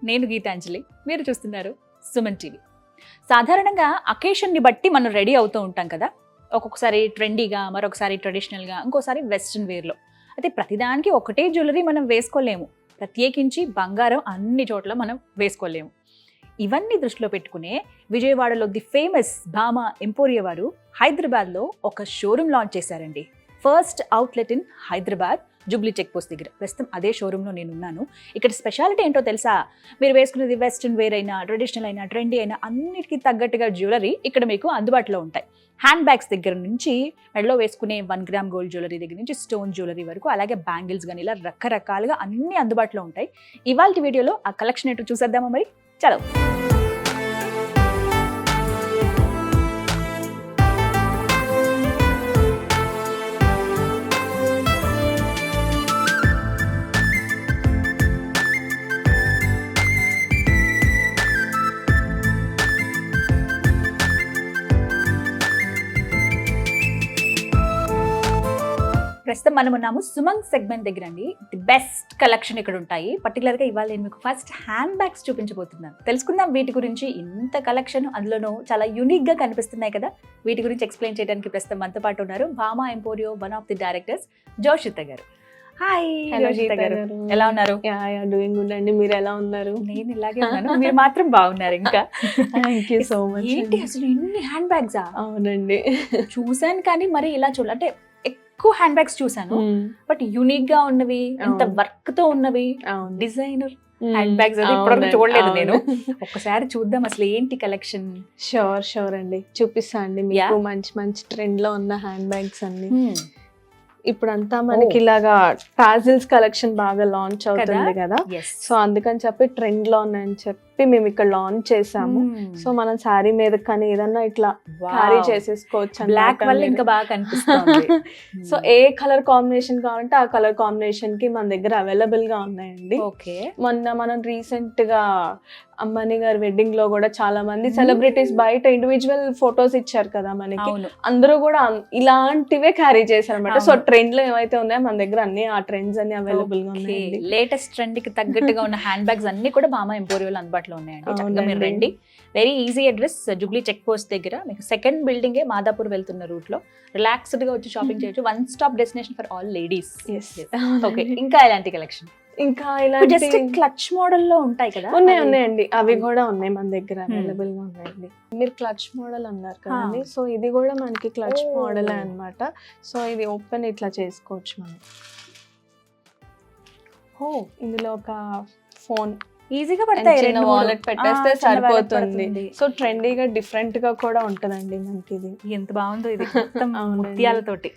నేను గీతాంజలి, మీరు చూస్తున్నారు సుమన్ టీవీ. సాధారణంగా అకేషన్ని బట్టి మనం రెడీ అవుతూ ఉంటాం కదా. ఒక్కొక్కసారి ట్రెండీగా, మరొకసారి ట్రెడిషనల్గా, ఇంకోసారి వెస్ట్రన్ వేర్లో. అయితే ప్రతిదానికి ఒకటే జ్యువెలరీ మనం వేసుకోలేము, ప్రత్యేకించి బంగారం అన్ని చోట్ల మనం వేసుకోలేము. ఇవన్నీ దృష్టిలో పెట్టుకునే విజయవాడలో ది ఫేమస్ భామా ఎంపోరియా వారు హైదరాబాద్లో ఒక షోరూమ్ లాంచ్ చేశారండి. First outlet in Hyderabad, Jubilee check Post దగ్గర. ప్రస్తుతం అదే షోరూంలో నేను ఉన్నాను. ఇక్కడ స్పెషాలిటీ ఏంటో తెలుసా? మీరు వేసుకునేది వెస్ట్రన్ వేర్ అయినా, ట్రెడిషనల్ అయినా, ట్రెండీ అయినా అన్నిటికీ తగ్గట్టుగా జ్యువెలరీ ఇక్కడ మీకు అందుబాటులో ఉంటాయి. హ్యాండ్ బ్యాగ్స్ దగ్గర నుంచి మెడలో వేసుకునే 1 గ్రామ్ గోల్డ్ జ్యువెలరీ దగ్గర నుంచి స్టోన్ జ్యువెలరీ వరకు, అలాగే బ్యాంగిల్స్ కానీ ఇలా రకరకాలుగా అన్ని అందుబాటులో ఉంటాయి. ఇవాళ వీడియోలో ఆ కలెక్షన్ ఏంటో చూసేద్దామా మరి? చలో. ప్రస్తుతం మనం ఉన్నాము సుమంగ్ సెగ్మెంట్ దగ్గర అండి. ది బెస్ట్ కలెక్షన్ ఇక్కడ ఉంటాయి. పర్టికులర్గా ఇవాళ నేను మీకు ఫస్ట్ హ్యాండ్ బ్యాగ్స్ చూపించబోతున్నాను. తెలుసుకుందాం వీటి గురించి. ఇంత కలెక్షన్, అందులోనూ చాలా యూనిక్గా కనిపిస్తున్నాయి కదా. వీటి గురించి ఎక్స్ప్లెయిన్ చేయడానికి ప్రస్తుతం మనతో పాటు ఉన్నారు Bhama ఎంపోరియో one of the directors Joshitha గారు. హాయ్ జోషిత గారు, ఎలా ఉన్నారు? డూయింగ్ గుడ్ అండి. మీరు ఎలా ఉన్నారు? నేను ఇలాగే ఉన్నాను, మీరు మాత్రం బాగున్నారు. ఇంకా థ్యాంక్ యూ సో మచ్. ఏంటి అసలు ఇన్ని హ్యాండ్ బ్యాగ్సా? అవునండి, చూసాను కానీ మరి ఇలా అంటే ఎక్కువ హ్యాండ్ బ్యాగ్స్ చూసాను, బట్ యూనిక్ గా ఉన్నవి, ఇంత వర్క్ తో ఉన్నవి, డిజైనర్ హ్యాండ్ బ్యాగ్స్ అది ఇప్పటివరకు చూడలేదు నేను. ఒక్కసారి చూద్దాం అసలు ఏంటి కలెక్షన్. షూర్ అండి, చూపిస్తా అండి మీకు. మంచి మంచి ట్రెండ్ లో ఉన్న హ్యాండ్ బ్యాగ్స్ అన్ని. ఇప్పుడంతా మనకి ఇలాగా టాజిల్స్ కలెక్షన్ బాగా లాంచ్ అవుతుంది కదా, సో అందుకని చెప్పి ట్రెండ్ లో ఉన్నాయని చెప్పి మేము ఇక్కడ లాంచ్ చేసాము. సో మనం శారీ మీద కానీ ఏదన్నా ఇట్లా క్యారీ చేసేసుకోవచ్చు. బ్లాక్ వల్ల ఇంకా బాగా కనిపిస్తుంది. సో ఏ కలర్ కాంబినేషన్ కావాలంటే ఆ కలర్ కాంబినేషన్ కి మన దగ్గర అవైలబుల్ గా ఉన్నాయండి. ఓకే, మొన్న మనం రీసెంట్ గా అంబానీ గారి వెడ్డింగ్ లో కూడా చాలా మంది సెలబ్రిటీస్ బయట ఇండివిజువల్ ఫొటోస్ ఇచ్చారు కదా మనకి, అందరూ కూడా ఇలాంటివే క్యారీ చేశారు అనమాట. సో ట్రెండ్ లో ఏవైతే ఉన్నాయో మన దగ్గర అన్ని ఆ ట్రెండ్స్ అన్ని అవైలబుల్ గా ఉన్నాయి. లేటెస్ట్ ట్రెండ్ కి తగ్గట్టుగా ఉన్న హ్యాండ్ బ్యాగ్స్ అన్ని కూడా భామా ఎంపోరియోలో అందుబాటులో ఉన్నాయండి. చక్కగా మీరు రండి. Very easy address, Jubilee check Post దగ్గర. మీకు సెకండ్ బిల్డింగే మాదాపూర్ వెళ్తున్న రూట్ లో రిలాక్స్డ్ గా వచ్చి షాపింగ్ చేయొచ్చు. One stop destination for all ladies. Okay, ఇంకా ఎలాంటి కలెక్షన్? ఇంకా ఇలాంటి జస్ట్ క్లచ్ మోడల్ లో ఉంటాయి కదా? ఉన్నాయండి, అవి కూడా ఉన్నాయి మన దగ్గర అవైలబుల్ గా ఉన్నాయండి. మీరు క్లచ్ మోడల్ అన్నారు కదండి, సో ఇది కూడా మనకి క్లచ్ మోడల్ అన్నమాట. సో ఇది ఓపెన్ ఇట్లా చేసుకోవచ్చు మనం. ఇందులో ఒక ఫోన్ ఈజీగా పడతాయి, వాలెట్ పెట్టేస్తే సరిపోతుంది. సో ట్రెండీగా డిఫరెంట్ గా కూడా ఉంటదండి మనకి. ఇది ఎంత బాగుందో ఇది, ముత్యాలతోటి,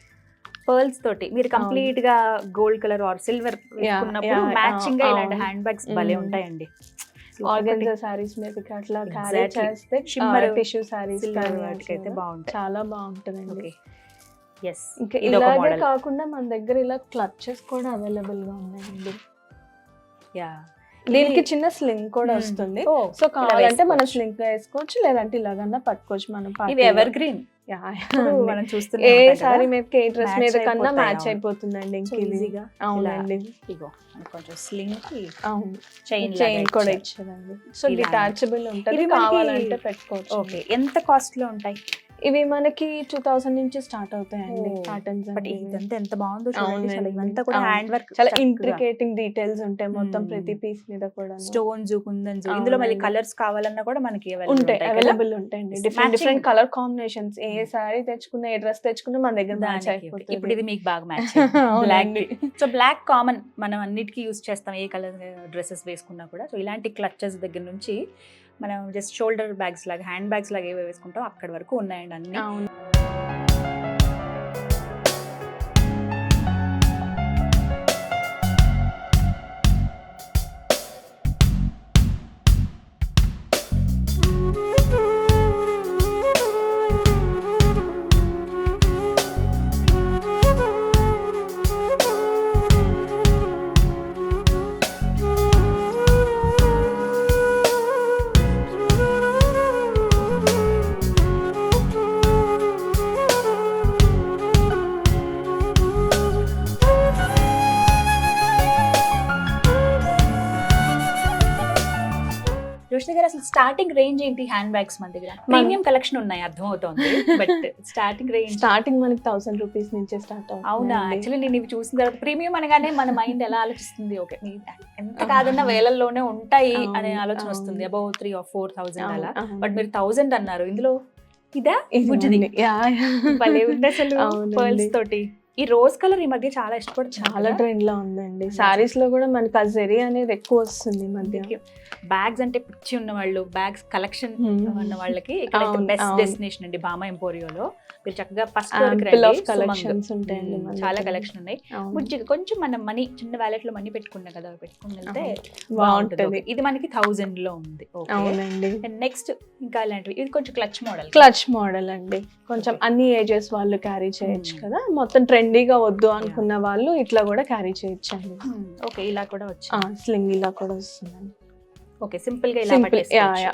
పర్ల్స్ తోటి. మీరు కంప్లీట్ గా గోల్డ్ కలర్ ఆర్ సిల్వర్ వేసుకున్నప్పుడు మ్యాచింగ్ గా ఇలాంటి హ్యాండ్ బ్యాగ్స్ భలే ఉంటాయండి. ఆర్గన్జా సారీస్ మీద అట్లా క్యారీ చేస్తే, షిమ్మర్ టిష్యూ సారీస్ అయితే బాగుంటాయి, చాలా బాగుంటదండి. ఎస్, ఇంకా ఇలాగే కాకుండా మన దగ్గర ఇలా క్లచెస్ కూడా అవైలబుల్ గా ఉన్నాయండి. దీనికి చిన్న స్లింగ్ కూడా వస్తుంది. సో కావాలంటే మనం స్లింగ్ వేసుకోవచ్చు, లేదంటే ఇలాగన్నా పట్టుకోవచ్చు. మనం ఎవర్ గ్రీన్ మనం చూస్తున్నాం, ఏ సారీ మీద ఏ డ్రెస్ మీద కన్నా మ్యాచ్ అయిపోతుందండి. ఇంక ఈజీగా. అవునండి, ఇగో కొంచెం స్లింగ్ చైన్ కూడా ఇచ్చారండి. సో డిటాచబుల్ ఉంటుంది, కావాలంటే పెట్టుకోవచ్చు. ఓకే, ఎంత కాస్ట్ లో ఉంటాయి ఇవి? మనకి 2000 నుంచి స్టార్ట్ అవుతాయండి ప్యాటర్న్స్. బట్ ఇదంతా ఎంత బాగుందో చూడండి. ఇదంతా కూడా హ్యాండ్ వర్క్, చాలా ఇంట్రికేటింగ్ డీటెయిల్స్ ఉంటాయి మొత్తం ప్రతి పీస్ మీద కూడా. స్టోన్స్, కుందన్స్, ఇందులో మళ్ళీ కలర్స్ కావాలన్నా కూడా మనకి ఉంటాయి, అవైలబుల్ ఉంటాయండి. Different colour combinations. ఏ సారీ తెచ్చుకున్నా, ఏ డ్రెస్ తెచ్చుకున్నా మన దగ్గర మ్యాచ్ అయిపోతుంది. ఇప్పుడు ఇది మీకు బాగా match. Black, so black common, మనం అన్నిటికీ యూజ్ చేస్తాం ఏ కలర్ డ్రెస్సెస్ వేసుకున్నా కూడా. సో ఇలాంటి క్లచెస్ దగ్గర నుంచి మనం జస్ట్ షోల్డర్ బ్యాగ్స్ లాగా, హ్యాండ్ బ్యాగ్స్ లాగా ఏవో వేసుకుంటాం అక్కడి వరకు ఉన్నాయండి అన్ని. రష్మి గారు అసలు స్టార్టింగ్ రేంజ్ ఏంటి హ్యాండ్ బ్యాగ్స్ మన దగ్గర? ప్రీమియం కలెక్షన్ ఉన్నాయి అర్థమవుతోంది, బట్ స్టార్టింగ్ రేంజ్ స్టార్టింగ్ మనకి 1000 రూపీస్ నుంచే స్టార్ట్ అవుతుంది. అవునా? యాక్చువల్లీ నేను ఇవి చూసిన తర్వాత ప్రీమియం అనగానే మన మైండ్ ఎలా ఆలోచిస్తుంది, ఓకే ఎంత కాదన్నా వేలల్లోనే ఉంటాయి అనే ఆలోచన వస్తుంది, అబౌవ్ 3,000 or 4,000 అలా. బట్ మీరు 1000 అన్నారు, ఇందులో ఇదా బుజ్జిది భలే ఉంది అసలు పర్ల్స్ తోటి. ఈ రోజ్ కలర్ ఈ మధ్య చాలా ఇష్టపడుతుంది, చాలా ట్రెండ్ లో ఉందండి. సారీస్ లో కూడా మనకి ఆ జెరీ అనేది ఎక్కువ వస్తుంది ఈ మధ్య. బ్యాగ్స్ అంటే పిచ్చి ఉన్న వాళ్ళు, బ్యాగ్స్ కలెక్షన్ ఉన్న వాళ్ళకి ఇక్కడ బెస్ట్ డెస్టినేషన్ అండి భామా ఎంపోరియోలో. మీరు చక్కగా ఫస్ట్ కలెక్షన్స్ ఉంటాయండి, చాలా కలెక్షన్ ఉన్నాయి. బుజ్జిగా కొంచెం మనం మనీ చిన్న వ్యాలెట్ లో మనీ పెట్టుకున్నాం కదా, పెట్టుకుని వెళ్తే బాగుంటుంది. ఇది మనకి 1000 లో ఉంది. అవునండి. నెక్స్ట్ ఇంకా ఇలాంటివి, ఇది కొంచెం క్లచ్ మోడల్ అండి. కొంచెం అన్ని ఏజెస్ వాళ్ళు క్యారీ చేయొచ్చు కదా, మొత్తం ట్రెండీగా వద్దు అనుకున్న వాళ్ళు ఇట్లా కూడా క్యారీ చేయొచ్చు అండి. ఓకే, ఇలా కూడా వచ్చి స్లింగ్ ఇలా కూడా వస్తుందండి. ఓకే, సింపుల్ గా ఇలా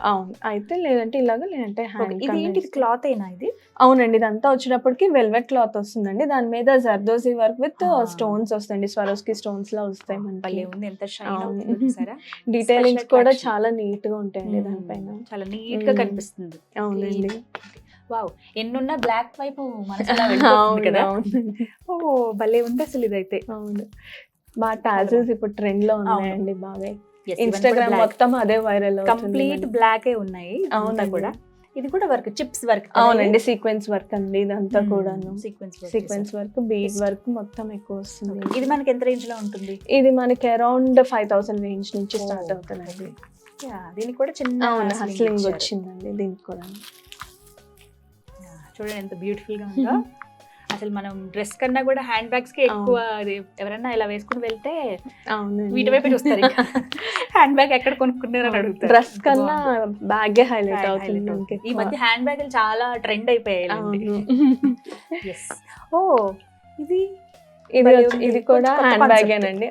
అవును. అయితే లేదంటే ఇలాగా, లేదంటే హ్యాండ్. ఇది ఏంటి, క్లాత్ అయినా ఇది? అవునండి, ఇదంతా వచ్చేటప్పటికి వెల్వెట్ క్లాత్ వస్తుందండి. దాని మీద జర్దోజీ వర్క్ విత్ స్టోన్స్ వస్తాయండి, స్వరోస్కి స్టోన్స్ లా వస్తాయి మనకి. ఎంత షైన్ అవుతుంది చూసారా? డీటెయిలింగ్స్ కూడా చాలా నీట్ గా ఉంటాయండి దానిపైన, చాలా నీట్ గా కనిపిస్తుంది. అవునండి. వావ్, ఎన్నున్న బ్లాక్ వైపు మనసులా వెళ్ళిపోతుంది కదా. ఓ భలే ఉంది అసలు ఇదైతే. అవును, బాగా టాజిల్స్ ఇప్పుడు ట్రెండ్ లో ఉన్నాయండి బాగా. ఇన్స్టాగ్రామ్ మొత్తం అదే వైరల్, కంప్లీట్ బ్లాక్ ఉన్నాయి. అవునా కూడా, ఇది కూడా వర్క్, చిప్స్ వర్క్. అవునండి, సీక్వెన్స్ వర్క్ అండి ఇదంతా కూడాను. సీక్వెన్స్ వర్క్, బీడ్ వర్క్ మొత్తం ఎక్కువ వస్తుంది. ఇది మనకి ఎంత రేంజ్ లో ఉంటుంది? ఇది మనకి అరౌండ్ 5,000 రేంజ్ నుంచి స్టార్ట్ అవుతుందండి. దీనికి కూడా చిన్న స్లింగ్ వచ్చిందండి దీనికి కూడా. చూడండి ఎంత బ్యూటిఫుల్ గా ఉందో. అసలు మనం డ్రెస్ కన్నా కూడా హ్యాండ్ బ్యాగ్స్ కి ఎక్కువ, ఎవరైనా ఇలా వేసుకుని వెళ్తే వీటి వైపు చూస్తారు, హ్యాండ్ బ్యాగ్ ఎక్కడ కొనుక్కున్నారని అడుగుతారు. డ్రెస్ కన్నా బ్యాగ్ హైలైట్ అవుతుంది. ఈ మధ్య హ్యాండ్ బ్యాగులు చాలా ట్రెండ్ అయిపోయాయి. ఓ ఇది కూడా హ్యాండ్ బ్యాగ్ ఏనండి,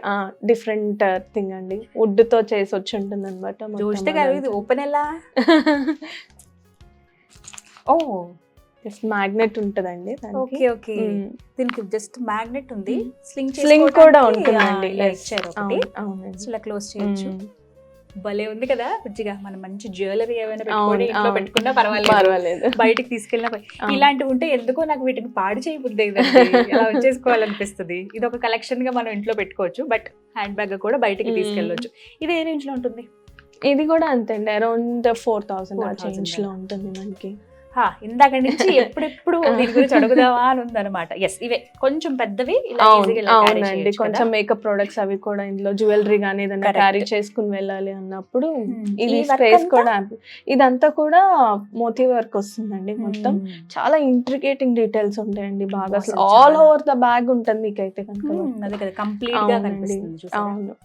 డిఫరెంట్ థింగ్ అండి, వుడ్ తో చేసి వచ్చి ఉంటుంది అనమాట. చూస్తే ఇది ఓపెన్ ఎలా? ఓ మ్యాగ్నెట్ ఉంటదండి. ఓకే ఓకే, దీనికి జస్ట్ మ్యాగ్నెట్ ఉంది, స్లింగ్ కూడా ఉంటుందండి. ఇలా క్లోజ్ చేయొచ్చు. భలే ఉంది కదా బుజ్జిగా. మనం మంచి జ్యువెలరీ ఏమైనా పెట్టుకొని ఇంట్లో పెట్టుకున్నా పర్వాలేదు, బయటకు తీసుకెళ్ళినా. ఇలాంటివి ఉంటే ఎందుకో నాకు వీటిని పాడు చేయబుద్ది, ఇలా వచ్చేసుకోవాలనిపిస్తుంది. ఇది ఒక కలెక్షన్ గా మనం ఇంట్లో పెట్టుకోవచ్చు, బట్ హ్యాండ్ బ్యాగ్ కూడా బయటకి తీసుకెళ్ళవచ్చు. ఇది ఏ రేంజ్ లో ఉంటుంది? ఇది కూడా అంతే అండి, అరౌండ్ 4,000 రేంజ్ లో ఉంటుంది మనకి. ఇందాక నుంచి ఎప్పుడెప్పుడు దీని గురించి అడుగుదావా అని ఉందన్నమాట. ఎస్, ఇవే కొంచెం పెద్దవి. అవునండి, కొంచెం మేకప్ ప్రొడక్ట్స్ అవి కూడా ఇందులో జ్యువెలరీ గానీ ఏదైనా క్యారీ చేసుకుని వెళ్ళాలి అన్నప్పుడు ఇది స్పేస్ కూడా. ఇదంతా కూడా మోతీ వర్క్ వస్తుందండి, మొత్తం చాలా ఇంట్రికేటింగ్ డీటెయిల్స్ ఉంటాయండి బాగా. అసలు ఆల్ ఓవర్ ద బ్యాగ్ ఉంటుంది మీకైతే కనుక. అదే కదా, కంప్లీట్ గా కనిపిస్తుంది.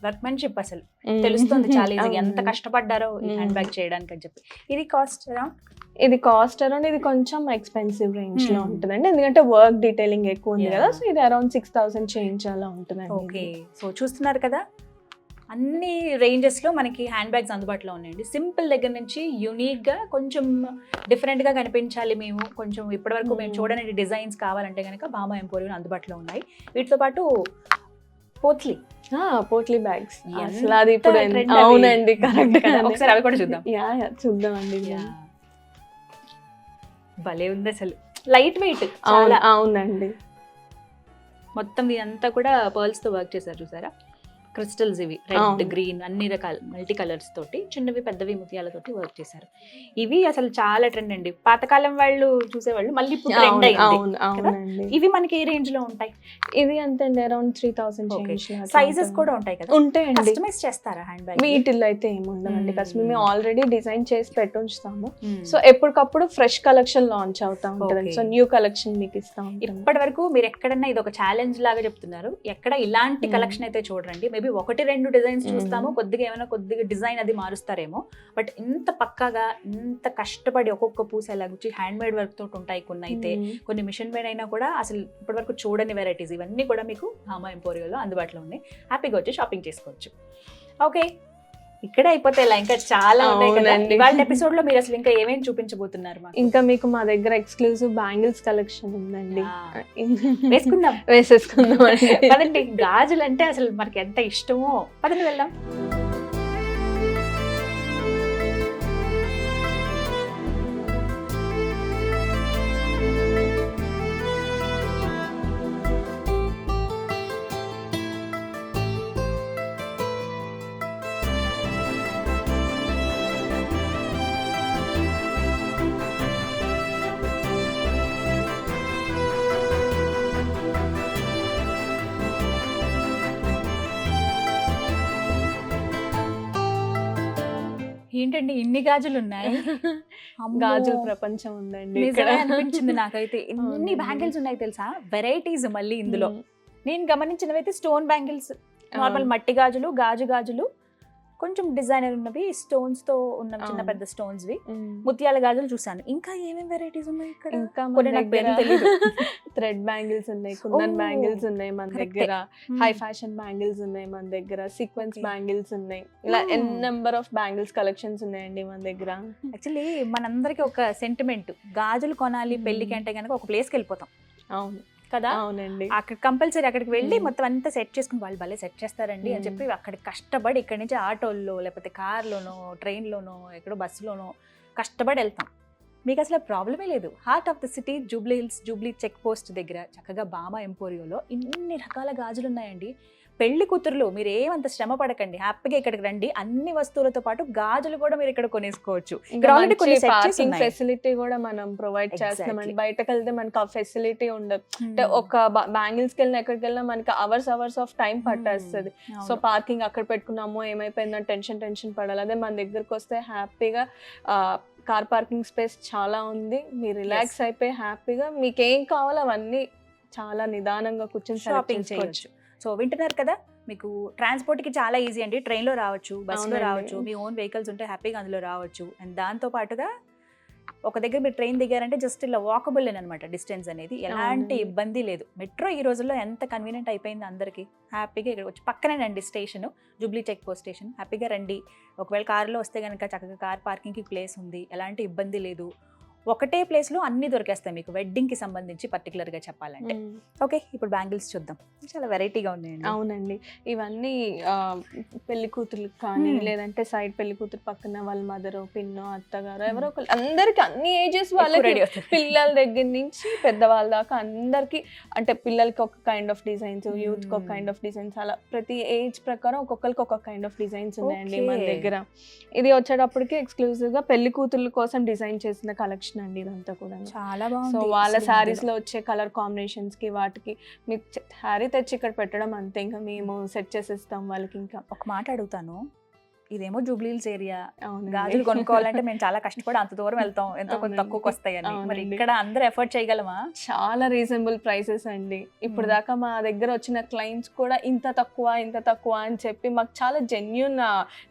వర్క్మెన్షిప్ అసలు తెలుస్తుంది చాలా ఈజీగా, ఎంత కష్టపడ్డారో ఈ హ్యాండ్ బ్యాగ్ చేయడానికి అని చెప్పి. ఇది కాస్ట్ అరౌండ్ ఇది కొంచెం ఎక్స్పెన్సివ్ రేంజ్ లో ఉంటుందండి, ఎందుకంటే వర్క్ డీటెయిలింగ్ ఎక్కువ ఉంది కదా. సో ఇది అరౌండ్ 6,000 చేంజ్ అలా ఉంటుందండి. ఓకే, సో చూస్తున్నారు కదా, అన్ని రేంజెస్ లో మనకి హ్యాండ్ బ్యాగ్స్ అందుబాటులో ఉన్నాయండి. సింపుల్ దగ్గర నుంచి యూనిక్ గా, కొంచెం డిఫరెంట్ గా కనిపించాలి మేము, కొంచెం ఇప్పటివరకు మేము చూడని డిజైన్స్ కావాలంటే కనుక భామా ఎంపోరియం అందుబాటులో ఉన్నాయి. వీటితో పాటు పోట్లీ బ్యాగ్స్ అసలు అది ఇప్పుడు. అవునండి, కరెక్ట్. ఒకసారి అవి కూడా చూద్దాం. చూద్దామండి. భలే ఉంది అసలు, లైట్ వెయిట్. అవునండి, మొత్తం ఇదంతా కూడా పర్ల్స్ తో వర్క్ చేశారు చూసారా. క్రిస్టల్స్ ఇవి రెడ్, గ్రీన్ అన్ని రకాల మల్టీ కలర్స్ తోటి, చిన్నవి పెద్దవి ముత్యాలతోటి వర్క్ చేశారు. ఇవి అసలు చాలా ట్రెండ్ అండి, పాతకాలం వాళ్ళు చూసేవాళ్ళు, మళ్ళీ ఇప్పుడు ట్రెండ్ అయింది. ఇవి మనకి ఏ రేంజ్ లో ఉంటాయి? ఇది అంతే అండి, అరౌండ్ 3,000. సైజెస్ కూడా ఉంటాయి కదా? ఉంటాయండి. కస్టమైజ్ చేస్తారా హ్యాండ్ బ్యాగ్? వీటిల్లో అయితే ఏముండదండి, కస్టమర్ మేము ఆల్రెడీ డిజైన్ చేసి పెట్టుంచుతాము. సో ఎప్పటికప్పుడు ఫ్రెష్ కలెక్షన్ లాంచ్ అవుతా ఉంటుంది. సో న్యూ కలెక్షన్ మీకు ఇస్తాం. ఇప్పటి వరకు మీరు ఎక్కడన్నా ఇది ఒక ఛాలెంజ్ లాగా చెప్తున్నారు, ఎక్కడ ఇలాంటి కలెక్షన్ అయితే చూడండి. మేబీ 1-2 డిజైన్స్ చూస్తాము, కొద్దిగా డిజైన్ అది మారుస్తారేమో, బట్ ఇంత పక్కాగా ఇంత కష్టపడి ఒక్కొక్క పూస ఎలాగొచ్చి హ్యాండ్ మేడ్ వర్క్ తోటి ఉంటాయి. కొన్ని అయితే కొన్ని మిషన్ మేడ్ అయినా కూడా అసలు ఇప్పటి వరకు చూడని వెరైటీస్ ఇవన్నీ కూడా మీకు భామా ఎంపోరియోలో అందుబాటులో ఉన్నాయి. హ్యాపీగా వచ్చి షాపింగ్ చేసుకోవచ్చు. ఓకే, ఇక్కడే అయిపోతే ఇలా ఇంకా చాలా ఉన్నాయి కదా. ఇవాళ ఎపిసోడ్ లో మీరు అసలు ఇంకా ఏమేమి చూపించబోతున్నారు? ఇంకా మీకు మా దగ్గర ఎక్స్క్లూజివ్ బ్యాంగిల్స్ కలెక్షన్ ఉందండి, వేసేసుకుందాం అండి. పదండి, గాజులు అంటే అసలు మనకి ఎంత ఇష్టమో, పదండి వెళ్దాం. ఏంటండి ఇన్ని గాజులు ఉన్నాయి? గాజుల ప్రపంచం ఉందండి ఇక్కడ. నిజమే అనిపించింది నాకైతే. ఎన్ని అవునండి. బ్యాంగిల్స్ ఉన్నాయి తెలుసా? వెరైటీస్ మళ్ళీ ఇందులో. మ్మ్. నేను గమనించినవైతే స్టోన్ బ్యాంగిల్స్, నార్మల్ అవును. మట్టి గాజులు, గాజులు, కొంచెం డిజైనర్ ఉన్నవి, స్టోన్స్ తో ఉన్న చిన్న అవును. పెద్ద స్టోన్స్ వి, మ్మ్. ముత్యాల గాజులు చూసాను. ఇంకా ఏమేమి వెరైటీస్ ఉన్నాయి ఇక్కడ? ఇంకా కొన్ని నాకు పేర్లు తెలీదు. థ్రెడ్ బ్యాంగిల్స్ ఉన్నాయి, కుందన్ ఓ, బ్యాంగిల్స్ ఉన్నాయి మన correct. దగ్గర, Hmm. హై ఫ్యాషన్ బ్యాంగిల్స్ ఉన్నాయి మన దగ్గర, సీక్వెన్స్ Okay. బ్యాంగిల్స్ ఉన్నాయి. ఇలా Hmm. N number of bangles collections ఉన్నాయండి మన దగ్గర. యాక్చువల్లీ మనందరికి ఒక సెంటిమెంట్, గాజులు కొనాలి Hmm. పెళ్లికి అంటే కనుక ఒక ప్లేస్కి వెళ్ళిపోతాం అవును కదా. అవునండి. అక్కడ కంపల్సరీ అక్కడికి వెళ్ళి Hmm. మొత్తం అంతా సెట్ చేసుకుని వాళ్ళు భలే సెట్ చేస్తారండి అని Hmm. చెప్పి అక్కడ కష్టపడి ఇక్కడి నుంచి ఆటోల్లో లేకపోతే కార్లోనో ట్రైన్లోనో ఎక్కడో బస్సులోనో కష్టపడి వెళ్తాం. మీకు అసలు ప్రాబ్లమే లేదు. Heart of the city Jubilee Hills, Jubilee check Post దగ్గర చక్కగా బామా ఎంపోరియోలో ఇన్ని రకాల గాజులు ఉన్నాయండి. పెళ్లి కూతురులు మీరు ఏమంత శ్రమ పడకండి, హ్యాపీగా ఇక్కడికి రండి. అన్ని వస్తువులతో పాటు గాజులు కూడా మీరు ఇక్కడ కొనేసుకోవచ్చు. ఇక్కడ ఆల్రెడీ కొన్ని సెట్ చేసి పార్కింగ్ ఉన్నాయి. ఫెసిలిటీ కూడా మనం ప్రొవైడ్ చేస్తున్నామండి. Exactly. బయటకు వెళ్తే మనకి ఆ ఫెసిలిటీ ఉండదు. అంటే ఒక బ్యాంగిల్స్ కి వెళ్ళినా ఎక్కడికి వెళ్ళినా మనకి అవర్స్ ఆఫ్ టైం పట్టేస్తుంది. సో పార్కింగ్ అక్కడ పెట్టుకున్నాము ఏమైపోయిందని టెన్షన్ పడాలి. అదే మన దగ్గరకు వస్తే హ్యాపీగా కార్ పార్కింగ్ స్పేస్ చాలా ఉంది. మీరు రిలాక్స్ అయిపోయి హ్యాపీగా మీకు ఏం కావాలో అవన్నీ చాలా నిదానంగా కూర్చొని షాపింగ్ చేసుకోవచ్చు. చేయొచ్చు. సో వింటున్నారు కదా, మీకు ట్రాన్స్పోర్ట్ కి చాలా ఈజీ అండి. ట్రైన్లో రావచ్చు, బస్సులో అవునండి. రావచ్చు, మీ ఓన్ వెహికల్స్ ఉంటే హ్యాపీగా అందులో రావచ్చు. అండ్ దాంతో పాటుగా ఒక దగ్గర మీరు ట్రైన్ దిగారంటే జస్ట్ ఇలా వాకబుల్ అనమాట డిస్టెన్స్ అనేది, ఎలాంటి అవునండి. ఇబ్బంది లేదు. మెట్రో ఈ రోజుల్లో ఎంత కన్వీనియంట్ అయిపోయింది అందరికీ. హ్యాపీగా ఇక్కడ వచ్చి పక్కనేనండి station, Jubilee check post station. హ్యాపీగా రండి. ఒకవేళ కార్లో వస్తే కనుక చక్కగా కార్ పార్కింగ్కి ప్లేస్ ఉంది, ఎలాంటి ఇబ్బంది లేదు. ఒకటే ప్లేస్లో అన్ని దొరికేస్తాయి మీకు, వెడ్డింగ్కి సంబంధించి పర్టికులర్గా చెప్పాలంటే. ఓకే, ఇప్పుడు బ్యాంగిల్స్ చూద్దాం. చాలా వెరైటీగా ఉన్నాయండి. అవునండి. ఇవన్నీ పెళ్లి కూతుర్లకు కానీ Hmm. లేదంటే సైడ్ పెళ్లి కూతురు పక్కన వాళ్ళ మదర్, పిన్నో, అత్తగారు ఎవరో ఒకరు, అందరికి అన్ని ఏజెస్ వాళ్ళకి, రెడీ అవుతుంది. పిల్లల దగ్గర నుంచి పెద్దవాళ్ళ దాకా అందరికి. అంటే పిల్లలకి ఒక కైండ్ ఆఫ్ డిజైన్స్, యూత్ కి ఒక Hmm. కైండ్ ఆఫ్ డిజైన్స్, అలా ప్రతి ఏజ్ ప్రకారం ఒక్కొక్కరికి ఒక కైండ్ ఆఫ్ డిజైన్స్ ఉన్నాయండి మన Okay. దగ్గర. ఇది వచ్చేటప్పటికి ఎక్స్క్లూజివ్ గా పెళ్లి కూతుర్ల కోసం డిజైన్ చేసిన కలెక్షన్ అండి ఇదంతా కూడా. చాలా సో బాగుంది. వాళ్ళ అసలు శారీస్ లో వచ్చే కలర్ కాంబినేషన్స్ కి వాటికి మీకు శారీ తెచ్చి ఇక్కడ పెట్టడం అంతే, ఇంకా మేము సెట్ చేసేస్తాం వాళ్ళకి. ఇంకా ఒక మాట అడుగుతాను, ఇదేమో జూబ్లీ హిల్స్ ఏరియా, అవునండి. గాజులు కొనుక్కోవాలంటే మేము చాలా కష్టపడి అంత దూరం వెళ్తాం, ఎంతో కొంత అవునండి. తక్కువకి వస్తాయని. మరి అవునండి. ఇక్కడ అందరూ ఎఫర్ట్ చేయగలమా? చాలా రీజనబుల్ ప్రైసెస్ అండి. ఇప్పుడు Hmm. దాకా మా దగ్గర వచ్చిన క్లయింట్స్ కూడా ఇంత తక్కువ అని చెప్పి మాకు చాలా జెన్యూన్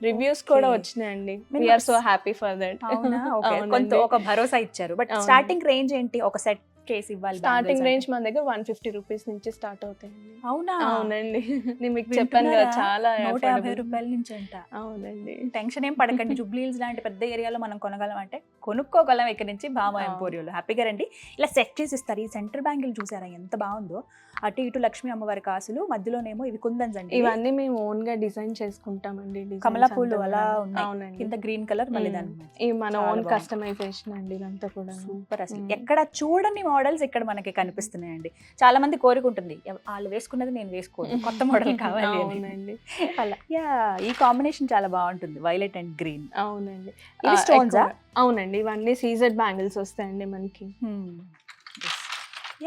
రివ్యూస్ కూడా Okay. వచ్చినాయండి. మేము we are so happy for that. అవునా? ఓకే, కొంత ఒక భరోసా ఇచ్చారు. బట్ అవును. స్టార్టింగ్ రేంజ్ ఏంటి? ఒక సెట్ చేసి ఇవ్వాలి. స్టార్టింగ్ bangles రేంజ్ అంటే. మన దగ్గర 150 రూపీస్ నుంచి స్టార్ట్ అవుతాయండి. అవునా? అవునండి. నేను మీకు చెప్పాను కదా, వింటున్నారా? చాలా 150 affordable. రూపాయల నుంచి అంట. అవునండి. టెన్షన్ ఏం పడకండి. జూబ్లీ హిల్స్ లాంటి పెద్ద ఏరియాలో మనం కొనగలం అంటే కొనుక్కోగలం ఇక్కడ నుంచి బామా అవును. ఎంపోరియోలో. హ్యాపీగా రండి. ఇలా సెట్ చేసి ఇస్తారు. ఈ సెంటర్ బ్యాంగిల్ చూసారా ఎంత బాగుందో? అటు ఇటు లక్ష్మీ అమ్మవారి కాసులు, మధ్యలోనేమో ఇవి కుందన్స్ అండి. ఇవన్నీ మేము ఓన్ గా డిజైన్ చేసుకుంటామండి. designs కమలా పూలు అంతా అలా కూడా. ఉన్నాయి. అవునండి. కింద గ్రీన్ కలర్ మళ్ళీ మ్మ్. దాని మీద. ఇవి మన చాలా ఓన్ బాగుంది. కస్టమైజేషన్ అండి ఇదంతా కూడా. సూపర్. అసలు మ్మ్. ఎక్కడ చూడని మోడల్స్ ఇక్కడ మనకి కనిపిస్తున్నాయండి. చాలా మంది కోరుకుంటుంది, వాళ్ళు వేసుకున్నది నేను వేసుకోను, కొత్త మోడల్ కావాలి అని. అవునండి. అలా యా, ఈ కాంబినేషన్ చాలా బాగుంటుంది, వైలెట్ అండ్ గ్రీన్. అవునండి. ఇవి స్టోన్సా? అవునండి. ఇవన్నీ సీజెడ్ బ్యాంగిల్స్ వస్తాయండి మనకి.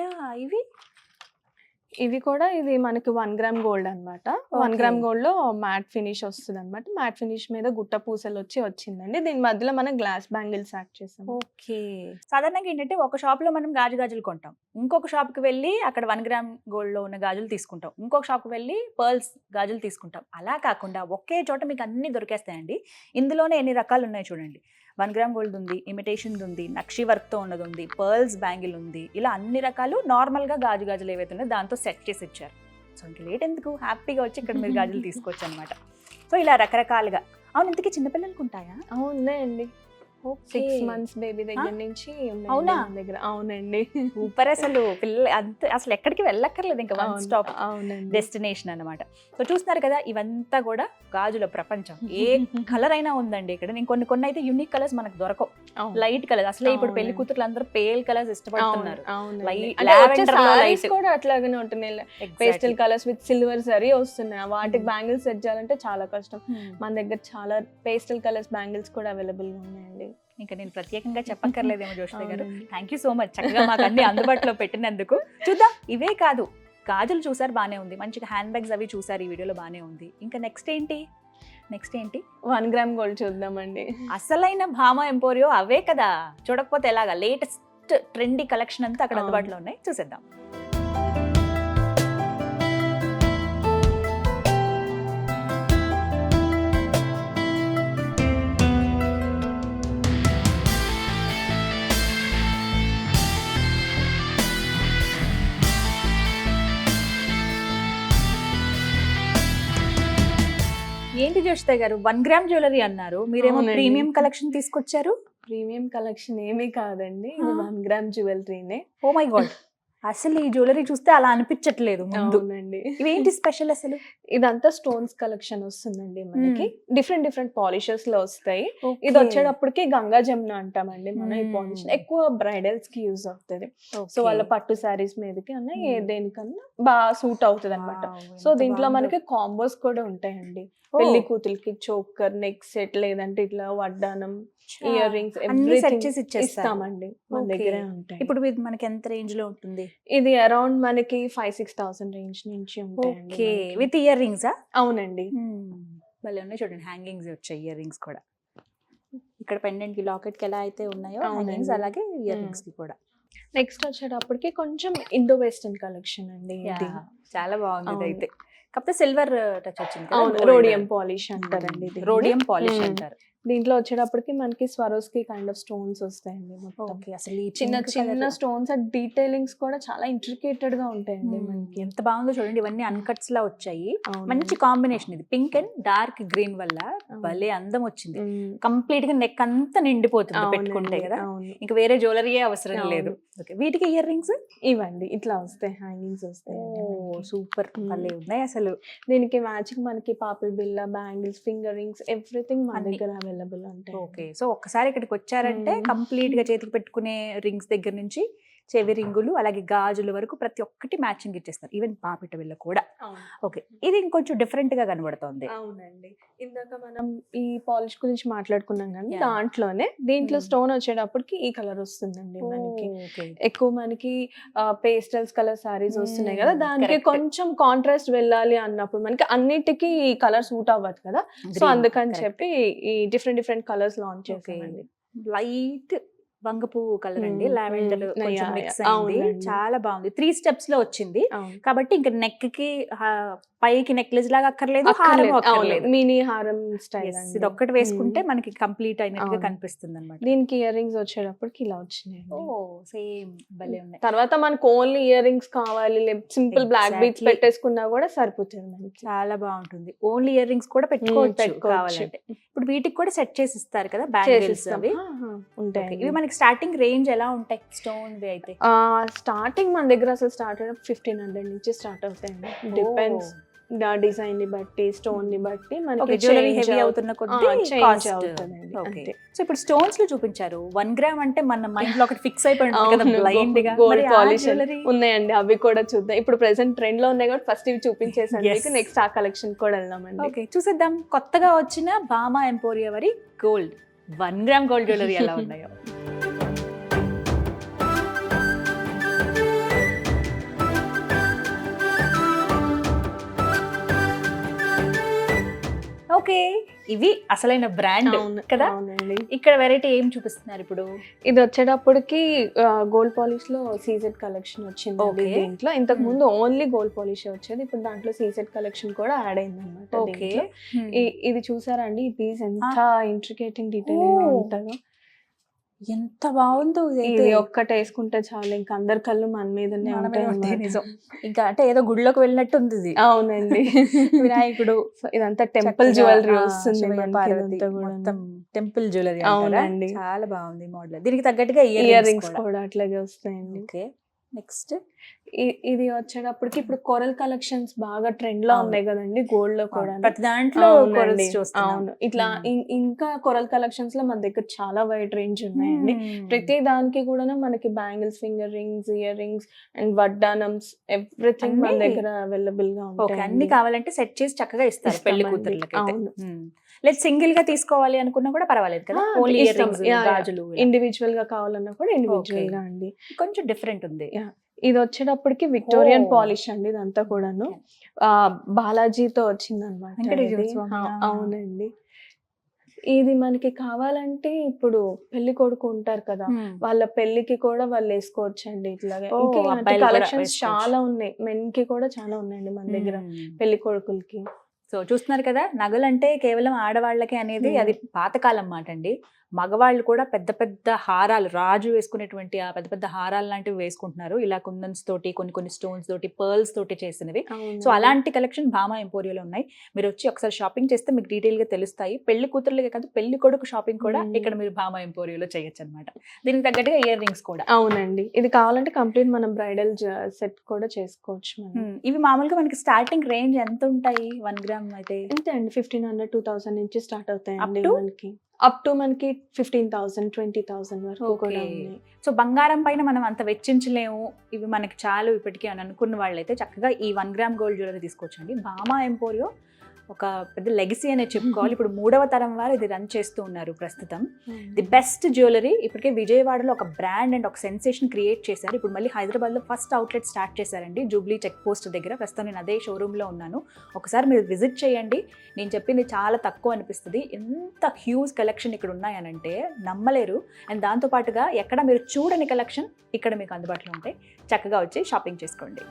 యా, ఇవి ఇవి కూడా ఇది మనకి 1 గ్రామ్ గోల్డ్ అన్నమాట. 1 Okay. గ్రామ్ గోల్డ్ లో మ్యాట్ ఫినిష్ వస్తుంది అనమాట. మ్యాట్ ఫినిష్ మీద గుట్ట పూసలు వచ్చిందండి. దీని మధ్యలో మనం గ్లాస్ బ్యాంగిల్స్ యాడ్ చేసాం. ఓకే. సాధారణంగా ఏంటంటే ఒక షాప్ లో మనం గాజులు కొంటాం, ఇంకొక షాప్ కి వెళ్ళి అక్కడ 1 గ్రామ్ గోల్డ్ లో ఉన్న గాజులు తీసుకుంటాం, ఇంకొక షాప్ కి వెళ్ళి పర్ల్స్ గాజులు తీసుకుంటాం. అలా కాకుండా ఒకే చోట మీకు అన్ని దొరికేస్తాయండి. ఇందులోనే ఎన్ని రకాలు ఉన్నాయి చూడండి. 1 గ్రామ్ గోల్డ్ ఉంది, ఇమిటేషన్ ఉంది, నక్షి వర్క్ తో ఉన్నది ఉంది, పర్ల్స్ బ్యాంగిల్ ఉంది. ఇలా అన్ని రకాలు నార్మల్ గా గాజులు ఏవైతే ఉన్నాయో దాంతో సెట్ చేసి ఇచ్చారు. సో ఇంక లేట్ ఎందుకు, హ్యాపీగా వచ్చి ఇక్కడ మీరు గాజులు తీసుకోవచ్చు అనమాట. సో ఇలా రకరకాలుగా. అవును, ఇంతకీ చిన్నపిల్లలకు ఉంటాయా? ఉన్నాయండి. ఓకే. 6 months బేబీ దగ్గర నుంచి ఉన్నాయండి అవునా? మన దగ్గర. అవునండి. సూపర్. అసలు పిల్లలు అంత అసలు ఎక్కడికి వెళ్ళక్కర్లేదు, ఇంకా వన్ స్టాప్ అవునండి. డెస్టినేషన్ అన్నమాట. సో చూస్తున్నారు కదా, ఇవంతా కూడా గాజుల ప్రపంచం. ఏ కలర్ అయినా ఉందండి ఇక్కడ. నేను కొన్ని అయితే యూనిక్ కలర్స్ మనకు దొరకవు. అవును. లైట్ కలర్, అసలు ఇప్పుడు పెళ్లి అవునండి. కూతురు అందరూ పేల్ కలర్స్ ఇష్టపడుతున్నారు. అవునండి. Light- అంటే వచ్చే lavender లో sarees light. కూడా అట్లాగనే ఉంటున్నాయి. Pastel colours with silver zari వస్తున్నాయి. వాటికి బ్యాంగిల్స్ సెట్ చేయాలంటే చాలా కష్టం. మన దగ్గర చాలా పేస్టల్ కలర్స్ బ్యాంగిల్స్ కూడా అవైలబుల్ గా ఉన్నాయండి. ఇంకా నేను ప్రత్యేకంగా చెప్పక్కర్లేదేమో జోష్ణ గారు. అవునండి. థ్యాంక్ యూ సో మచ్, చక్కగా మాకు అన్ని అందుబాటులో పెట్టినందుకు. చూద్దాం, ఇవే కాదు, గాజులు చూసారు బానే ఉంది, మంచిగా హ్యాండ్ బ్యాగ్స్ అవి చూసారు ఈ వీడియోలో బానే ఉంది. ఇంకా నెక్స్ట్ ఏంటి? నెక్స్ట్ ఏంటి? 1 గ్రామ్ గోల్డ్ చూద్దామండి. అసలైన భామ ఎంపోరియో అవే కదా, చూడకపోతే ఎలాగా? లేటెస్ట్ ట్రెండీ కలెక్షన్ అంతా అక్కడ అవును. అందుబాటులో ఉన్నాయి, చూసేద్దాం. ఏంటి జోషిత గారు, 1 గ్రామ్ జ్యువెలరీ అన్నారు, మీరేమో అవునండి. ప్రీమియం కలెక్షన్ తీసుకొచ్చారు. ప్రీమియం కలెక్షన్ ఏమీ కాదండి, ఇది 1 గ్రామ్ జ్యువెలరీనే. ఓ మై గాడ్, అసలు ఈ జ్యువెలరీ చూస్తే అలా అనిపించట్లేదు ముందు. అవునండి. ఇవేంటి స్పెషల్ అసలు? ఇదంతా స్టోన్స్ కలెక్షన్ వస్తుందండి మనకి. డిఫరెంట్ డిఫరెంట్ పాలిషెస్ లో వస్తాయి. Okay. ఇది వచ్చేటప్పటికి గంగా జమున అంటామండి మనం. ఈ పాలిష్ ఎక్కువ బ్రైడల్స్ కి యూజ్ అవుతుంది. So Okay. వాళ్ళ పట్టు శారీస్ మీదకి అన్న ఏ దేనికన్నా బాగా సూట్ అవుతుంది అనమాట. Wow, సో ఎంత దీంట్లో బాగుందో. మనకి కాంబోస్ కూడా ఉంటాయండి. Oh. పెళ్లి కూతురికి చోకర్, నెక్ సెట్, లేదంటే ఇట్లా వడ్డానం, చా. ఇయర్ రింగ్స్, అన్ని set ఎవ్రీథింగ్ చేసి ఇచ్చేస్తారు. ఇస్తామండి. మన Okay. దగ్గరే ఉంటాయి. ఇప్పుడు ఇది మనకి ఎంత రేంజ్ లో ఉంటుంది? ఇది అరౌండ్ మనకి 5,000-6,000 రేంజ్ నుంచి ఉంటాయండి ఓకే, మనకి. విత్ ఇయర్ రింగ్సా? అవునండి. భలే ఉన్నాయి చూడండి, హ్యాంగింగ్స్ వచ్చాయి, ఇయర్ రింగ్స్ కూడా. ఇక్కడ పెండెంట్ కి, లాకెట్ కి ఎలా అయితే ఉన్నాయో అవునండి. హ్యాంగింగ్స్, అలాగే ఇయర్ రింగ్స్ కి కూడా. నెక్స్ట్ వచ్చేటప్పటికి కొంచెం ఇండో వెస్టర్న్ కలెక్షన్ అండి ఇది. Yeah, చాలా బాగుంది అవును. అయితే. కాకపోతే సిల్వర్ టచ్ వచ్చింది కదా, అవును, gold. రోడియం పాలిష్ అంటారండి ఇది. రోడియం పాలిష్ మ్మ్. అంటారు. దీంట్లో వచ్చేటప్పటికి మనకి స్వరోస్కి కైండ్ ఆఫ్ స్టోన్స్ వస్తాయండి మొత్తం. ఓకే, అసలు ఈ చిన్న pink చిన్న colour స్టోన్స్, డీటెయిలింగ్స్ కూడా చాలా ఇంట్రికేటెడ్ గా ఉంటాయండి మనకి. ఎంత బాగుందో చూడండి, ఇవన్నీ అన్కట్స్ లా వచ్చాయి. అవునండి. మంచి కాంబినేషన్ ఇది, పింక్ అండ్ డార్క్ గ్రీన్ వల్ల అవును. భలే అందం వచ్చింది. మ్మ్. కంప్లీట్ గా నెక్ అంతా నిండిపోతుంది అవునండి, పెట్టుకుంటే కదా, అవును. ఇంకా వేరే జ్యువెలరీయే అవసరం అవును. లేదు. ఓకే, వీటికి ఇయర్ రింగ్స్ ఇవండి ఇట్లా వస్తాయి, హ్యాంగింగ్స్ వస్తాయి. సూపర్, మ్మ్. భలే ఉన్నాయి అసలు. దీనికి మ్యాచింగ్ మనకి పాపిల్ బిల్ల, బ్యాంగిల్స్, ఫింగర్ రింగ్స్, ఎవ్రీథింగ్ మన అన్ని. దగ్గర అవైలబుల్ ఉంటాయి. ఓకే, సో ఒక్కసారి ఇక్కడికి వచ్చారంటే మ్మ్. కంప్లీట్ గా చేతికి పెట్టుకునే రింగ్స్ దగ్గర నుంచి చెవి రింగులు, అలాగే గాజుల వరకు ప్రతి ఒక్కటి మ్యాచింగ్ ఇచ్చేస్తారు, ఈవెన్ పాపిట బిళ్ళ కూడా. అవును. ఓకే, ఇది ఇంకొంచెం డిఫరెంట్ గా కనబడుతోంది. అవునండి. ఇందాక మనం ఈ పాలిష్ గురించి మాట్లాడుకున్నాం కానీ Yeah. దాంట్లోనే దీంట్లో Hmm. స్టోన్ వచ్చేటప్పటికి ఈ కలర్ వస్తుందండి మనకి. ఓకే, ఎక్కువ మనకి పేస్టల్స్ కలర్ సారీస్ వస్తున్నాయి కదా, Hmm, దానికి correct. కొంచెం కాంట్రాస్ట్ వెళ్ళాలి అన్నప్పుడు మనకి అన్నిటికీ ఈ కలర్ సూట్ అవ్వదు కదా. సో Green, అందుకని correct. చెప్పి ఈ different different colours launch okay, చేసామండి. లైట్ వంగ పువ్వు కలర్ అండి, మ్మ్, లావెండర్ మ్మ్. కొంచెం Yeah, మిక్స్ yeah. అయింది, అవునండి. చాలా బాగుంది. 3 steps లో వచ్చింది అవును. కాబట్టి ఇంకా నెక్ కి పైకి నెక్లెస్ లాగా అక్కర్లేదు, హారం అక్కర్లేదు. మినీ హారం స్టైల్ Yes, అండి. ఇది ఒక్కటి వేసుకుంటే మనకి కంప్లీట్ అయినట్టుగా అవును. కనిపిస్తుంది అనమాట. దీనికి ఇయర్ రింగ్స్ వచ్చేటప్పటికి ఇలా వచ్చినాయి. సేమ్ భలే ఉన్నాయి. తర్వాత మనకు ఓన్లీ ఇయర్ రింగ్స్ కావాలి, సింపుల్ బ్లాక్ బీట్స్ Exactly. పెట్టేసుకున్నా కూడా సరిపోతుంది మనకి. చాలా బాగుంటుంది. ఓన్లీ ఇయర్ రింగ్స్ కూడా పెట్టుకోవచ్చు పెట్టుకోవచ్చు. కావాలంటే. ఇప్పుడు వీటికి కూడా సెట్ చేసి ఇస్తారు కదా బ్యాంగిల్స్ చేసిస్తాం. అవి. ఉంటాయి. ఇవి మనకి స్టార్టింగ్ రేంజ్ ఎలా ఉంటాయి స్టోన్ వి అయితే? స్టార్టింగ్ మన దగ్గర అసలు స్టార్ట్ 1,500 నుంచి స్టార్ట్ అవుతాయండి. డిపెండ్స్ డిజైన్ ని బట్టి, స్టోన్ ని బట్టి మనకి జ్యువెలరీ హెవీ అవుతున్న కొద్దీ కాస్ట్ అవుతుందండి. ఓకే. అంతే. సో ఇప్పుడు స్టోన్స్ లో చూపించారు, 1 గ్రామ్ అంటే మన మైండ్ లో ఒకటి ఫిక్స్ అయిపోయింది కదా అవును, బ్లైండ్ గా. గోల్డ్ మరి ఆ పాలిష్ జ్యువెలరీ ఉన్నాయండి, అవి కూడా చూద్దాం. ఇప్పుడు ప్రెసెంట్ ట్రెండ్ లో ఉన్నాయి కాబట్టి ఫస్ట్ ఇవి చూపించేసాను Yes. మీకు. నెక్స్ట్ ఆ కలెక్షన్ కూడా వెళ్దామండి. ఓకే, చూసేద్దాం. కొత్తగా వచ్చిన భామా ఎంపోరియా వారి గోల్డ్ 1 గ్రామ్ గోల్డ్ జ్యువెలరీ ఎలా ఉన్నాయో. ఓకే, ఇవి అసలైన బ్రాండ్ అవును, కదా. అవునండి. ఇక్కడ వెరైటీ ఏం చూపిస్తున్నారు ఇప్పుడు? ఇది వచ్చేటప్పటికి గోల్డ్ పాలిష్ లో సీజెడ్ కలెక్షన్ వచ్చింది. Okay. దీంట్లో ఇంతకు ముందు ఓన్లీ గోల్డ్ పాలిష్ వచ్చేది, ఇప్పుడు దాంట్లో సీజెడ్ కలెక్షన్ కూడా యాడ్ అయింది అనమాట. ఓకే, ఇది చూసారా అండి, ఈ పీస్ ఎంత ఇంట్రికేటింగ్ డీటెయిలింగ్ Oh. ఉంటుందో. ఎంత బాగుందో ఇది ఒక్కటి వేసుకుంటే చాలు, ఇంకా అందరి కళ్ళు మన మీదనే మన ఉంటాయి మీద ఉంటాయి, అన్నమాట. నిజం. ఇంకా అంటే ఏదో గుడిలోకి వెళ్ళినట్టు ఉంది ఇది. అవునండి. వినాయకుడు, సో ఇదంతా టెంపుల్ చక్కగా, జ్యువెలరీ ఆ, వస్తుంది శివ మనకి పార్వతి, ఇదంతా కూడా. మొత్తం టెంపుల్ జ్యువెలరీ. అవునండి. చాలా బాగుంది మోడల్. దీనికి తగ్గట్టుగా ఇయర్ ఇయర్ రింగ్స్ రింగ్స్ కూడా అట్లాగే వస్తాయండి. ఓకే, నెక్స్ట్ ఇది వచ్చేటప్పటికి ఇప్పుడు కొరల్ కలెక్షన్స్ బాగా ట్రెండ్ లో అవును. ఉన్నాయి కదండి గోల్డ్ లో కూడా. ప్రతి దాంట్లో అవునండి. corals చూస్తున్నాం. అవును, ఇట్లా ఇంకా కొరల్ కలెక్షన్స్ లో మన దగ్గర చాలా వైడ్ రేంజ్ ఉన్నాయండి. ప్రతి దానికి కూడా మనకి bangles, finger rings, ear rings and వడ్డానమ్స్, ఎవ్రీథింగ్ మన అన్నీ? దగ్గర అవైలబుల్ గా ఓకే, ఉంటాయి. అన్ని కావాలంటే సెట్ చేసి చక్కగా ఇస్తారు పెళ్లి ఇస్తామండి. కూతుర్లకి. అవును. లేదు సింగిల్ గా తీసుకోవాలి అనుకున్నా కూడా పర్వాలేదు కదా, ఓన్లీ ఇయర్ రింగ్స్, గాజులు ఇలా. ఇండివిజువల్ గా కావాలన్నా కూడా ఇండివిజువల్ గా అండి. కొంచెం డిఫరెంట్ ఉంది. Yeah. ఇది వచ్చేటప్పటికి విక్టోరియన్ Oh. పాలిష్ అండి ఇదంతా కూడాను. బాలాజీతో వచ్చింది అనమాట. వెంకటేశ్వర స్వామి. అవునండి. ఇది మనకి కావాలంటే ఇప్పుడు పెళ్లి కొడుకు ఉంటారు కదా, వాళ్ళ పెళ్లికి కూడా వాళ్ళు వేసుకోవచ్చండి ఇట్లాగే. Oh, ఇంకా అబ్బాయిలు కూడా కలెక్షన్స్ వేసుకోవచ్చు. చాలా ఉన్నాయి, మెన్ కి కూడా చాలా ఉన్నాయండి మన దగ్గర పెళ్లి కొడుకులకి. సో చూస్తున్నారు కదా, నగలంటే కేవలం ఆడవాళ్ళకే అనేది అది పాతకాలం మాట అండి. మగవాళ్ళు కూడా పెద్ద పెద్ద హారాలు, రాజు వేసుకునేటువంటి ఆ పెద్ద పెద్ద హారాలు లాంటివి వేసుకుంటున్నారు. ఇలా కుందన్స్ తోటి, కొన్ని స్టోన్స్ తోటి, పర్ల్స్ తోటి చేసినవి. సో అలాంటి కలెక్షన్ భామా ఎంపోరియోలో ఉన్నాయి. మీరు వచ్చి ఒకసారి షాపింగ్ చేస్తే మీకు డీటెయిల్ గా తెలుస్తాయి. పెళ్లి కూతురులకే కాదు, పెళ్లి కొడుకు షాపింగ్ కూడా ఇక్కడ మీరు భామా ఎంపోరియోలో చేయొచ్చు అనమాట. దీనికి తగ్గట్టుగా ఇయర్ రింగ్స్ కూడా. అవునండి, ఇది కావాలంటే కంప్లీట్ మనం బ్రైడల్ సెట్ కూడా చేసుకోవచ్చు మనం. ఇవి మామూలుగా మనకి స్టార్టింగ్ రేంజ్ ఎంత ఉంటాయి? 1 గ్రామ్ అయితే అంతే అండి, 1500 2000 నుంచి స్టార్ట్ అవుతాయండి. Up to? మనకి అప్ టు మనకి 15,000 20,000 వరకు కూడా ఉన్నాయి. సో బంగారం పైన మనం అంత వెచ్చించలేము, ఇవి మనకి చాలు ఇప్పటికీ అని అనుకున్న వాళ్ళైతే చక్కగా ఈ 1 గ్రామ్ గోల్డ్ జ్యువెలరీ తీసుకోవచ్చండి. భామా ఎంపోరియో ఒక పెద్ద లెగసీ అనే చెప్పుకోవాలి. ఇప్పుడు 3వ తరం వారు ఇది రన్ చేస్తూ ఉన్నారు ప్రస్తుతం. The best jewellery. ఇప్పటికే విజయవాడలో ఒక బ్రాండ్ అండ్ ఒక సెన్సేషన్ క్రియేట్ చేశారు. ఇప్పుడు మళ్ళీ హైదరాబాద్లో ఫస్ట్ అవుట్లెట్ స్టార్ట్ చేశారండి, జూబ్లీ చెక్ పోస్ట్ దగ్గర. ప్రస్తుతం నేను అదే షోరూంలో ఉన్నాను. ఒకసారి మీరు విజిట్ చేయండి. నేను చెప్పింది చాలా తక్కువ అనిపిస్తుంది. ఎంత హ్యూజ్ కలెక్షన్ ఇక్కడ ఉన్నాయనంటే నమ్మలేరు. అండ్ దాంతోపాటుగా ఎక్కడ మీరు చూడని కలెక్షన్ ఇక్కడ మీకు అందుబాటులో ఉంటాయి. చక్కగా వచ్చి షాపింగ్ చేసుకోండి.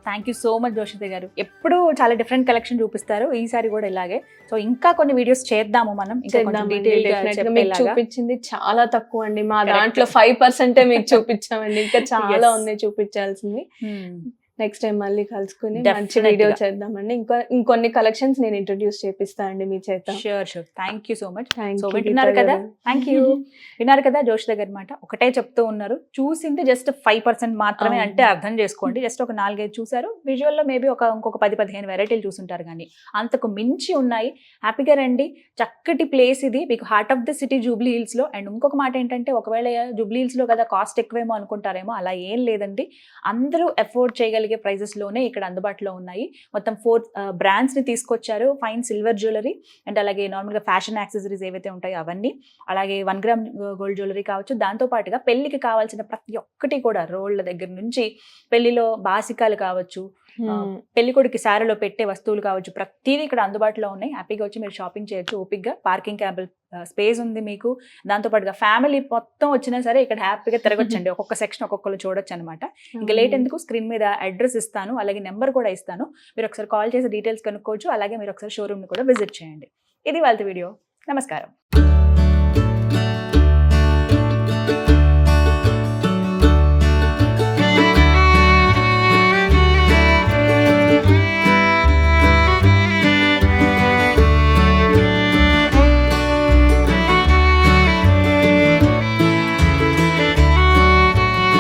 Thank you so much Joshitha గారు. ఎప్పుడు చాలా డిఫరెంట్ కలెక్షన్ చూపిస్తారు, ఈసారి కూడా ఇలాగే. సో ఇంకా కొన్ని వీడియోస్ చేద్దాము మనం, ఇంకా కొంచెం detail గా చెప్పేలాగా. చూపించింది చాలా తక్కువ అండి, మా దాంట్లో 5% మీకు చూపించామండి. ఇంకా చాలా ఉన్నాయి చూపించాల్సింది. నెక్స్ట్ టైం మళ్ళీ కలుసుకుని మంచి Definitely వీడియో గా. చేద్దామండి. ఇంకొన్ని కలెక్షన్స్ నేను ఇంట్రొడ్యూస్ చేపిస్తా అండి మీ చేత. Sure thank you so much. Thank so you, వింటున్నారు గీతా కదా, గారు. Thank you. విన్నారు కదా జోషిత గారి మాట. ఒకటే చెప్తూ ఉన్నారు, చూసింది జస్ట్ 5% మాత్రమే అవును. అంటే అర్థం చేసుకోండి. జస్ట్ ఒక 4-5 చూసారు, విజువల్లో మేబీ ఇంకొక 10-15 వెరైటీలు చూసుంటారు, కానీ అంతకు మించి ఉన్నాయి. హ్యాపీగా రండి, చక్కటి ప్లేస్ ఇది, మీకు heart of the city Jubilee hills లో. అండ్ ఇంకొక మాట ఏంటంటే, ఒకవేళ జూబ్లీ హిల్స్ లో కదా కాస్ట్ ఎక్కువేమో అనుకుంటారేమో, అలా ఏం లేదండి. అందరూ అఫోర్డ్ చేయగలిగే ప్రైజెస్ లోనే ఇక్కడ అందుబాటులో ఉన్నాయి. మొత్తం 4 బ్రాండ్స్ ని తీసుకొచ్చారు. ఫైన్ సిల్వర్ జ్యువెలరీ అండ్ అలాగే నార్మల్ గా ఫ్యాషన్ యాక్సెసరీస్ ఏవైతే ఉంటాయో అవన్నీ, అలాగే 1 గ్రామ్ గోల్డ్ జ్యువెలరీ కావచ్చు. దాంతో పాటుగా పెళ్లికి కావాల్సిన ప్రతి ఒక్కటి కూడా, రోళ్ల దగ్గర నుంచి పెళ్లిలో బాసికాలు కావచ్చు, పెళ్లి కొడుకు సారీలో పెట్టే వస్తువులు కావచ్చు, ప్రతిదీ ఇక్కడ అందుబాటులో ఉన్నాయి. హ్యాపీగా వచ్చి మీరు షాపింగ్ చేయొచ్చు ఓపిక్గా. పార్కింగ్ క్యాబుల్ స్పేస్ ఉంది మీకు. దాంతో పాటుగా ఫ్యామిలీ మొత్తం వచ్చినా సరే ఇక్కడ హ్యాపీగా తిరగొచ్చండి. ఒక్కొక్క సెక్షన్ ఒక్కొక్కరు చూడొచ్చు అనమాట. ఇంకా లేట్ ఎందుకు, స్క్రీన్ మీద అడ్రస్ ఇస్తాను, అలాగే నెంబర్ కూడా ఇస్తాను. మీరు ఒకసారి కాల్ చేసి డీటెయిల్స్ కనుక్కోవచ్చు. అలాగే మీరు ఒకసారి షోరూమ్ ని కూడా విజిట్ చేయండి. ఇది వాళ్ళ వీడియో. నమస్కారం.